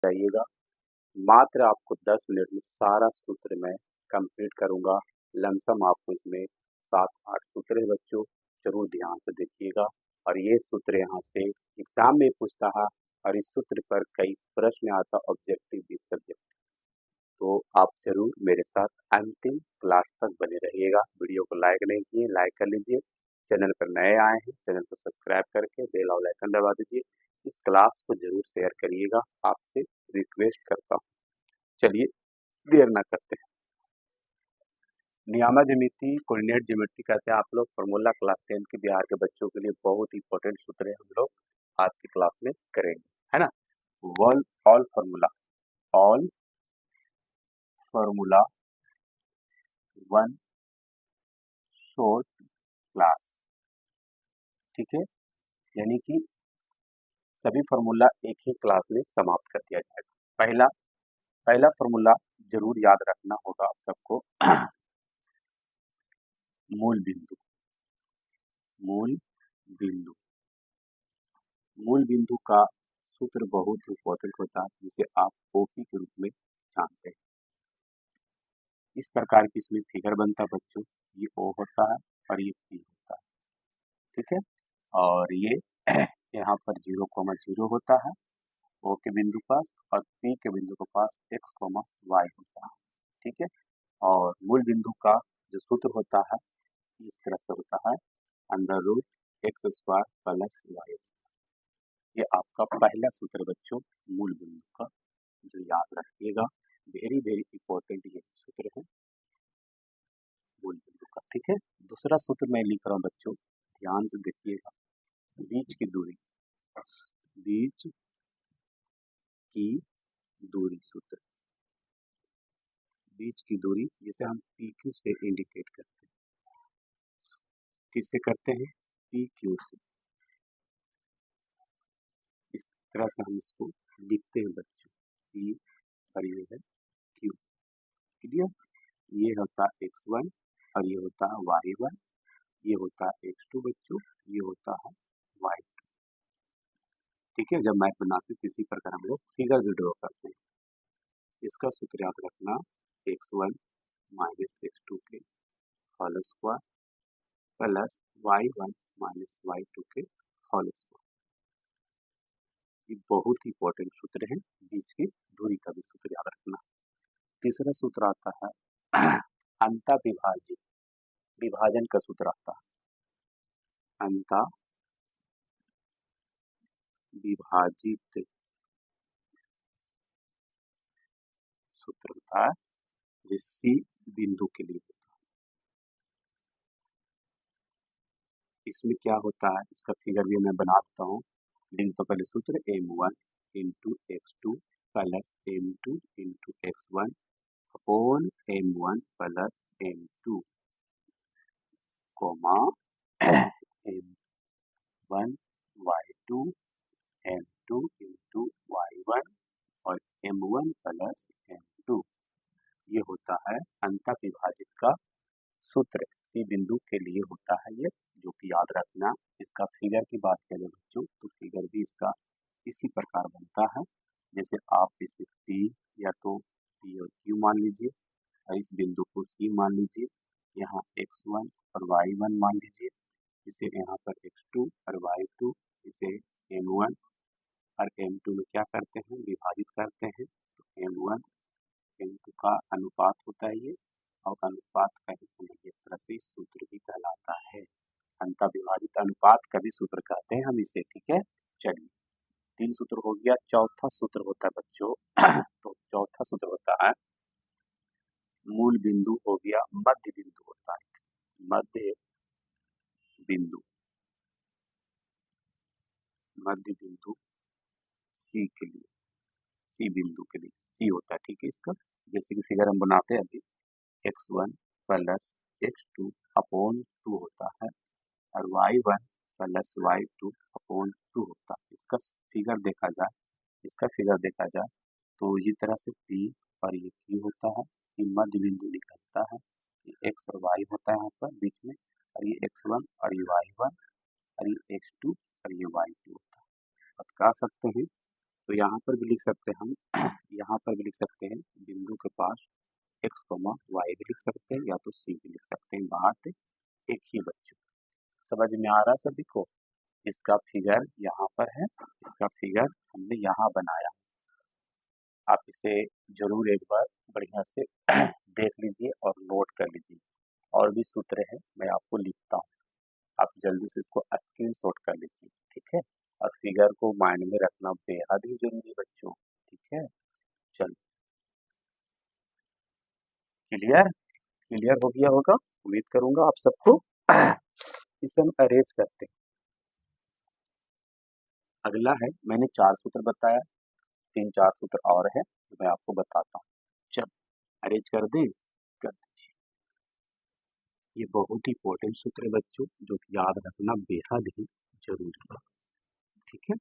जाइएगा। मात्र आपको 10 मिनट में सारा सूत्र मैं कंप्लीट करूंगा। लमसम आपको इसमें 7-8 सूत्र है बच्चों, जरूर ध्यान से देखिएगा। और ये सूत्र यहाँ से एग्जाम में पूछता है और इस सूत्र पर कई प्रश्न आता ऑब्जेक्टिव विद सब्जेक्ट। तो आप जरूर मेरे साथ अंतिम क्लास तक बने रहिएगा। वीडियो को लाइक नहीं किए, लाइक कर लीजिए। चैनल पर नए आए हैं, चैनल को सब्सक्राइब करके बेल और आइकन दबा दीजिए। इस क्लास को जरूर शेयर करिएगा, आपसे रिक्वेस्ट करता हूँ। चलिए देर ना करते हैं। नियामक ज्यामिति, कोऑर्डिनेट ज्योमेट्री कहते हैं आप लोग। फॉर्मूला क्लास 10 के बिहार के बच्चों के लिए बहुत इंपॉर्टेंट सूत्र है, हम लोग आज की क्लास में करेंगे, है ना। One all formula one short class, ठीक है। यानी कि सभी फॉर्मूला एक ही क्लास में समाप्त कर दिया जाएगा। पहला फॉर्मूला जरूर याद रखना होगा आप सबको। मूल बिंदु मूल बिंदु का सूत्र बहुत इंपॉर्टेंट होता है, जिसे आप ओपी के रूप में जानते हैं। इस प्रकार की इसमें फिगर बनता है बच्चों, ये ओ होता है और ये पी होता है, ठीक है। और ये यहाँ पर 0,0 होता है ओ के बिंदु पास, और पी के बिंदु के पास x, y होता है, ठीक है। और मूल बिंदु का जो सूत्र होता है इस तरह से होता है, √x² + y²। ये आपका पहला सूत्र बच्चों, मूल बिंदु का, जो याद रखिएगा। वेरी वेरी इंपॉर्टेंट ये सूत्र है मूल बिंदु का, ठीक है। दूसरा सूत्र मैं लिख रहा हूँ बच्चों, ध्यान से देखिएगा। बीच की दूरी सूत्र, बीच की दूरी जिसे हम PQ से इंडिकेट करते हैं। किससे करते हैं? PQ से। इस तरह से हम इसको लिखते हैं बच्चों, P और ये है Q, क्लियर। ये होता है x1 और ये होता है y1, ये होता है x2 बच्चों, ये होता है y2, ठीक है। जब मैथ बनाते हैं इसी प्रकार हम लोग फिगर भी ड्रॉ करते हैं। इसका सूत्र याद रखना, x1 - x2 के whole square plus y1 - y2 के होल स्क्वायर। ये बहुत ही इंपॉर्टेंट सूत्र है। बीच की दूरी का भी सूत्र याद रखना। तीसरा सूत्र आता है अंता विभाजन का सूत्र आता है। अंता विभाजित सूत्र होता है, जो सी बिंदु के लिए होता है। इसमें क्या होता है, इसका फिगर भी मैं बना देता हूँ। लिख तो पहले सूत्र m1 × x2 + m2 × x1 upon m1 + m2, m1 y2 m2 × y1 और m1 + m2। ये होता है अंतः विभाजित का सूत्र, सी बिंदु के लिए होता है ये, जो कि याद रखना। इसका फिगर की बात करें बच्चों, तो फिगर भी इसका इसी प्रकार बनता है। जैसे आप इसे P या तो P और Q मान लीजिए, और इस बिंदु को C मान लीजिए। यहाँ x1 और y1 मान लीजिए, इसे यहाँ पर x2 और y2, इसे m1 और m2 में क्या करते हैं, विभाजित करते हैं। तो m1 m2 का अनुपात होता है ये, और अनुपात का ही समझिए एक तरह से सूत्र भी कहलाता है। अंतः विभाजित अनुपात का भी सूत्र कहते हैं हम इसे, ठीक है। चलिए 3 सूत्र हो गया। चौथा सूत्र होता है बच्चों तो चौथा सूत्र होता है मूल बिंदु हो गया, मध्य बिंदु होता है, मध्य बिंदु सी के लिए, सी बिंदु के लिए सी होता है, ठीक है। इसका जैसे कि फिगर हम बनाते हैं अभी, x1 + x2 अपॉन 2 होता है, और y1 + y2 अपॉन 2 होता है। इसका फिगर देखा जाए तो ये तरह से P और ये Q होता है, ये मध्य बिंदु निकलता है, ये x और y होता है यहाँ पर बीच में, और ये x1 और ये y1 और ये x2 और ये y2 होता है। बता सकते हैं तो यहाँ पर भी लिख सकते हैं हम यहाँ पर भी लिख सकते हैं बिंदु के पास x, y भी लिख सकते हैं या तो c भी लिख सकते हैं। बात एक ही बच्चों, समझ में आ रहा है सभी को? इसका फिगर यहाँ पर है, इसका फिगर हमने यहाँ बनाया। आप इसे जरूर एक बार बढ़िया से देख लीजिए और नोट कर लीजिए। और भी सूत्र है, मैं आपको लिखता हूँ, आप जल्दी से इसको स्क्रीनशॉट कर लीजिए, ठीक है? और फिगर को माइंड में रखना बेहद ही जरूरी बच्चों, ठीक है? चलो, क्लियर क्लियर हो गया होगा, उम्मीद करूंगा आप सबको। इसे हम अरेंज करते हैं। अगला है, मैंने 4 सूत्र बताया, 3-4 सूत्र और है तो मैं आपको बताता हूँ। चलो अरेंज कर दें, कर दीजिए। ये बहुत ही इंपॉर्टेंट सूत्र है बच्चों, जो कि याद रखना बेहद ही जरूरी है, ठीक है?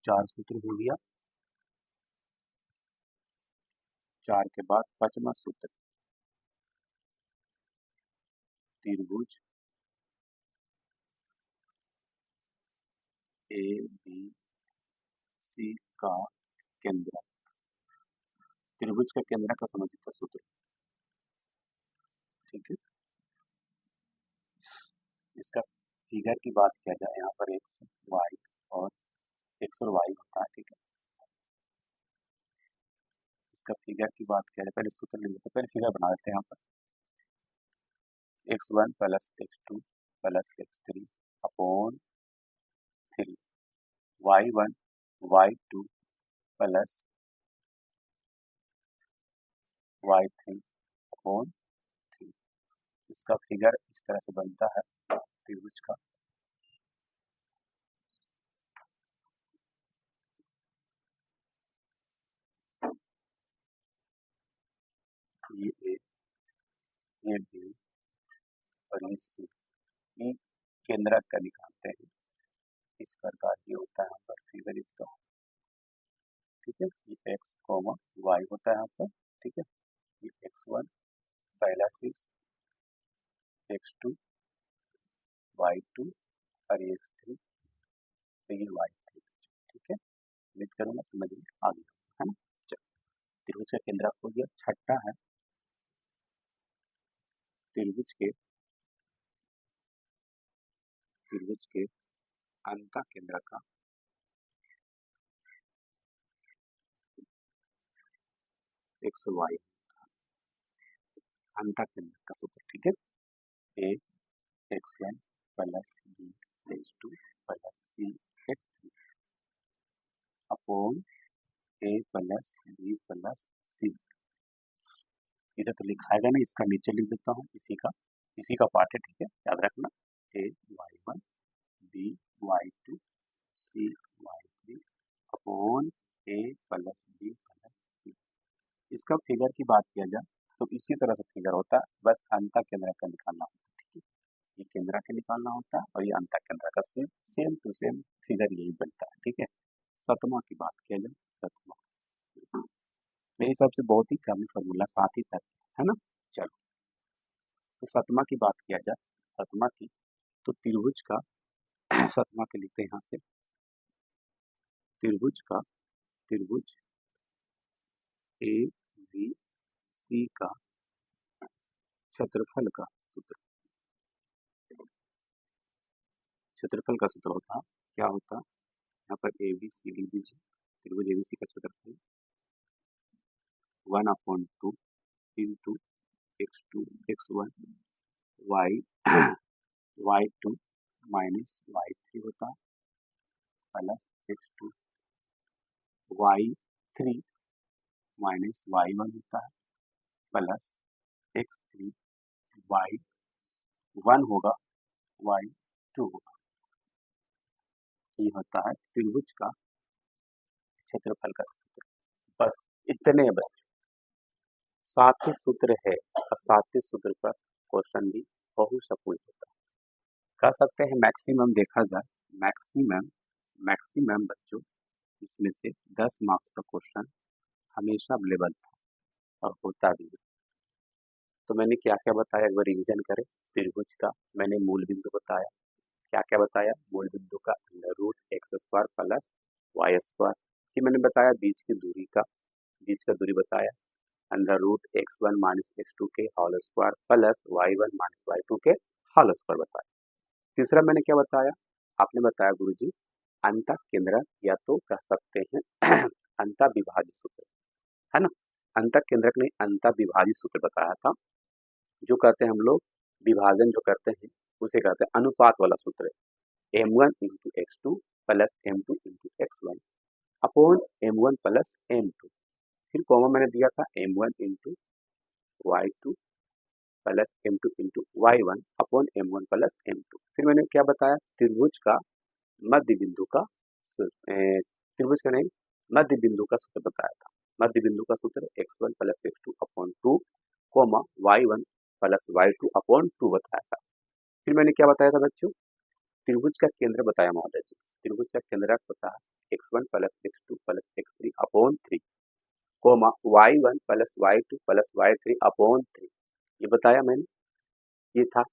4 सूत्र हो गया। 4 के बाद 5वां सूत्र, त्रिभुज ए बी सी का केंद्र। त्रिभुज का केंद्र का समझिए सूत्र, ठीक है? इसका फिगर की बात किया जाए, यहाँ पर एक्स वाई और एक्स और वाई होता है, ठीक है? इसका फिगर की बात किया जाए, पहले सूत्र ले लेते हैं, पहले फिगर बना लेते हैं। यहाँ पर x1 plus x2 plus x3 upon 3 y1 y2 plus y3 upon 3। इसका फिगर इस तरह से बनता है त्रिभुज का। ये ए, ये बी और ये सी, ये केंद्र का निकालते हैं। इस प्रकार ये होता है यहाँ पर फिगर इसका, ठीक है? ये x, y होता है यहाँ पर, ठीक है? ये x1 पहला शीर्ष, x2 y2 और ये x3, तो ये y3, ठीक है? उम्मीद करूंगा समझ में आ गया है ना? चलो, त्रिभुज का केंद्र हो गया। छठा है, त्रिभुज के अंतः केंद्र का x और y, अंतः केंद्र का सूत्र, ठीक है? a x1 plus b x2 plus c x3 upon a plus b plus c। इधर तो लिखाएगा नहीं, इसका नीचे लिख देता हूँ, इसी का पार्ट है, ठीक है? याद रखना, a y1 b y2 c y3 upon a plus b plus c। इसका फिगर की बात किया जाए तो इसी तरह से फिगर होता है, बस अंतः केंद्र का निकालना होता है, ठीक है? ये केंद्र का निकालना होता है और ये अंतः केंद्र का सेम टू सेम फिगर यही बनता है, ठीक है? 7वां की बात किया जाए, 7वां मेरे हिसाब से बहुत ही कम फॉर्मूला, 7 ही तक है ना? चलो, तो 7वां की बात किया जाए, 7वां की, तो त्रिभुज का 7वां के लिखते हैं यहाँ से, त्रिभुज ए बी सी का क्षेत्रफल का सूत्र। क्षेत्रफल का सूत्र होता है, क्या होता है? यहाँ पर ए बी सी लिख दीजिए, त्रिभुज एबीसी का क्षेत्रफल 1/2 into x2 x1 y y2 minus y3 होता है plus x2 y3 minus y1 होता है प्लस x3 y1 होगा y2 होगा। ये होता है त्रिभुज का क्षेत्रफल का सूत्र। बस इतने बच्चे, 7 सूत्र है और 7 सूत्र पर क्वेश्चन भी बहुत सपोज होता है। कह सकते हैं मैक्सिमम देखा जाए, मैक्सिमम बच्चों इसमें से 10 मार्क्स का क्वेश्चन हमेशा अवेलेबल था और होता भी है। तो मैंने क्या क्या बताया, एक बार रिविजन करें। त्रिभुज का मैंने मूल बिंदु बताया, क्या क्या बताया, मूल बिंदु का under root x square plus y square, फिर मैंने बताया बीच की दूरी का, बीच का दूरी बताया under root x1 minus x2 के whole square plus y1 minus y2 के होल स्क्वायर बताया। तीसरा मैंने क्या बताया, आपने बताया गुरुजी अंतः केंद्रक, या तो कह सकते हैं अंतः विभाजित सूत्र, है ना। अंतः केंद्रक नहीं, अंतः विभाजित सूत्र बताया था। जो कहते हैं हम लोग विभाजन जो करते हैं उसे कहते हैं अनुपात वाला सूत्र, m1 into x2 plus m2 into x1 upon m1 plus m2, फिर कॉमा मैंने दिया था m1 into y2 plus m2 into y1 upon m1 plus m2। फिर मैंने क्या बताया, त्रिभुज का मध्य बिंदु का त्रिभुज का नहीं, मध्य बिंदु का सूत्र बताया था। मध्य बिंदु का सूत्र x1 plus x2 upon 2 comma y1 plus y2 upon 2 बताया था। फिर मैंने क्या बताया था बच्चों, त्रिभुज का केंद्र बताया महोदय जी, त्रिभुज का केंद्रक होता है x1 plus x2 plus x3 upon 3 comma y1 plus y2 plus y3 upon 3, ये बताया मैंने। ये था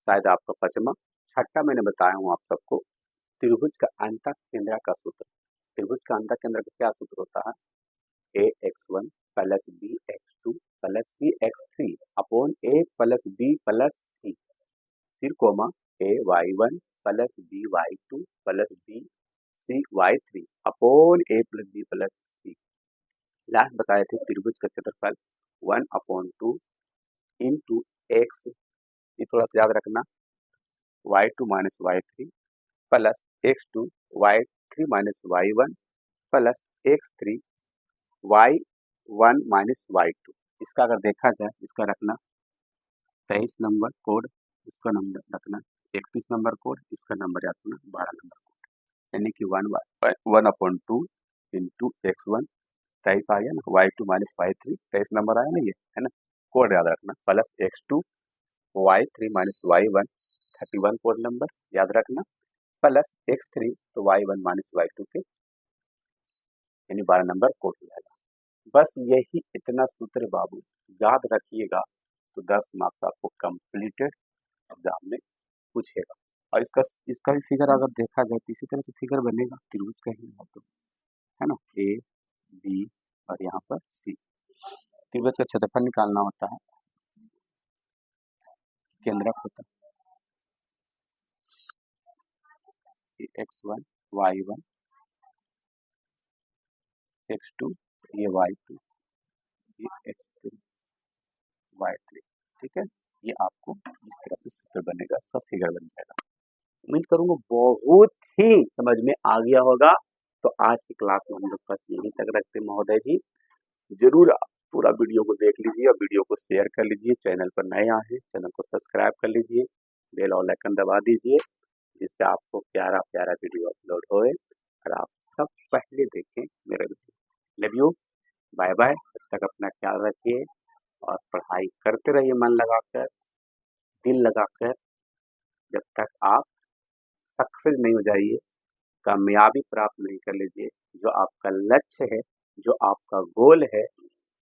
शायद आपका पचमा। छठा मैंने बताया हूँ आप सबको त्रिभुज का अंतः केंद्र का सूत्र। त्रिभुज का अंतः केंद्र का क्या सूत्र होता है, ax1 plus bx2 plus cx3 upon a plus b plus c, फिर comma ay1 plus by2 plus bcy3 upon a plus b plus c। Last बताए थे त्रिभुज का क्षेत्रफल 1/2 इंटू एक्स, ये थोड़ा सा याद रखना, y2 minus y3 plus x2 y3 minus y1 plus x3 y1 minus y2। इसका अगर देखा जाए, इसका रखना 23 नंबर कोड, इसका नंबर रखना 31 नंबर कोड, इसका नंबर याद रखना 12 नंबर कोड, यानी कि 1/2 इंटू x1 23 आ गया ना, y2 माइनस y3 23 नंबर आया ना, ये है ना, कोड याद रखना, plus x2 y3 minus y1 31 code number याद रखना, प्लस x3 तो y1 माइनस y2 के यानी 12 नंबर कोड हो जाएगा। बस यही इतना सूत्र बाबू याद रखिएगा तो 10 मार्क्स आपको कंप्लीटेड एग्जाम में पूछेगा। और इसका भी फिगर अगर देखा जाए तो इसी तरह से फिगर बनेगा, त्रिभुज का ही है तो, है ना, ए बी और यहाँ पर सी। त्रिभुज का क्षेत्रफल निकालना होता है, केंद्रक होता है x1 y1 x2 ये y2 ये x3 y3, ठीक है। ये आपको इस तरह से सूत्र बनेगा, सब फिगर बन जाएगा। उम्मीद करूंगा बहुत ही समझ में आ गया होगा। तो आज की क्लास में हम लोग बस यहीं तक रखते हैं महोदय जी। जरूर आप पूरा वीडियो को देख लीजिए और वीडियो को शेयर कर लीजिए। चैनल पर नए आए हैं, चैनल को सब्सक्राइब कर लीजिए, बेल और आइकन दबा दीजिए, जिससे आपको प्यारा प्यारा वीडियो अपलोड होए और आप सब पहले देखें मेरा video. Love you, bye bye. तब तक अपना ख्याल रखिए और पढ़ाई करते रहिए मन लगाकर, दिल लगाकर, जब तक आप सक्सेस नहीं हो जाइए, कामयाबी प्राप्त नहीं कर लीजिए। जो आपका लक्ष्य है, जो आपका गोल है,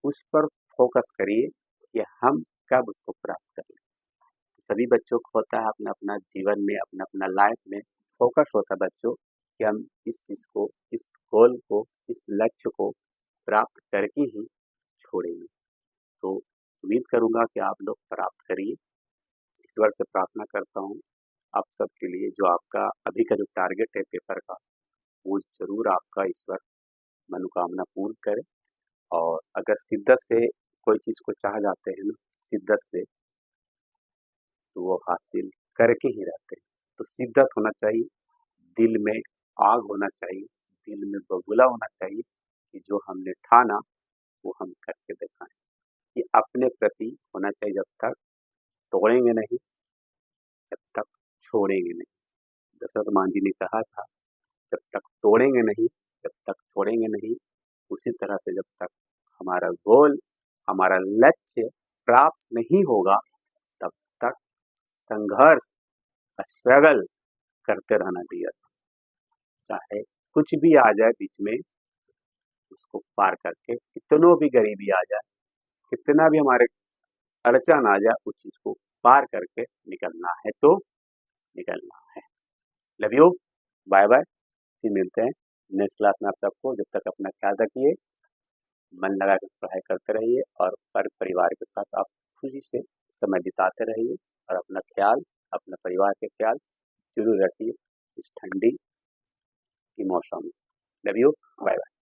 उस पर फोकस करिए कि हम कब उसको प्राप्त करें। तो सभी बच्चों को होता है अपना अपना जीवन में, अपना अपना लाइफ में फोकस होता है बच्चों कि हम इस चीज़ को, इस गोल को, इस लक्ष्य को प्राप्त करके ही छोड़ेंगे। तो उम्मीद करूँगा कि आप लोग प्राप्त करिए। ईश्वर से प्रार्थना करता हूँ आप सबके लिए, जो आपका अभी का जो टारगेट है पेपर का, वो जरूर आपका ईश्वर मनोकामना पूर्ण करे। और अगर शिद्दत से कोई चीज़ को चाह जाते हैं ना, शिद्दत से, तो वो हासिल करके ही रहते हैं। तो शिद्दत होना चाहिए, दिल में आग होना चाहिए, दिल में बबूला होना चाहिए कि जो हमने ठाना वो हम करके दिखाएं। ये अपने प्रति होना चाहिए, जब तक तोड़ेंगे नहीं, जब तक छोड़ेंगे नहीं। दशरथ मान जी ने कहा था, जब तक तोड़ेंगे नहीं, जब तक छोड़ेंगे नहीं। उसी तरह से जब तक हमारा गोल, हमारा लक्ष्य प्राप्त नहीं होगा, तब तक संघर्ष, स्ट्रगल करते रहना डियर। चाहे कुछ भी आ जाए बीच में, उसको पार करके, कितनों भी गरीबी आ जाए, कितना भी हमारे अड़चन आ जाए, उस चीज को पार करके निकलना है तो निकलना है। Love you, bye bye. फिर मिलते हैं नेक्स्ट क्लास में आप सबको। जब तक अपना ख्याल रखिए, मन लगा कर पढ़ाई करते रहिए और परिवार के साथ आप खुशी से समय बिताते रहिए और अपना ख्याल, अपने परिवार के ख्याल जरूर रखिए इस ठंडी के मौसम में। Love you, bye bye.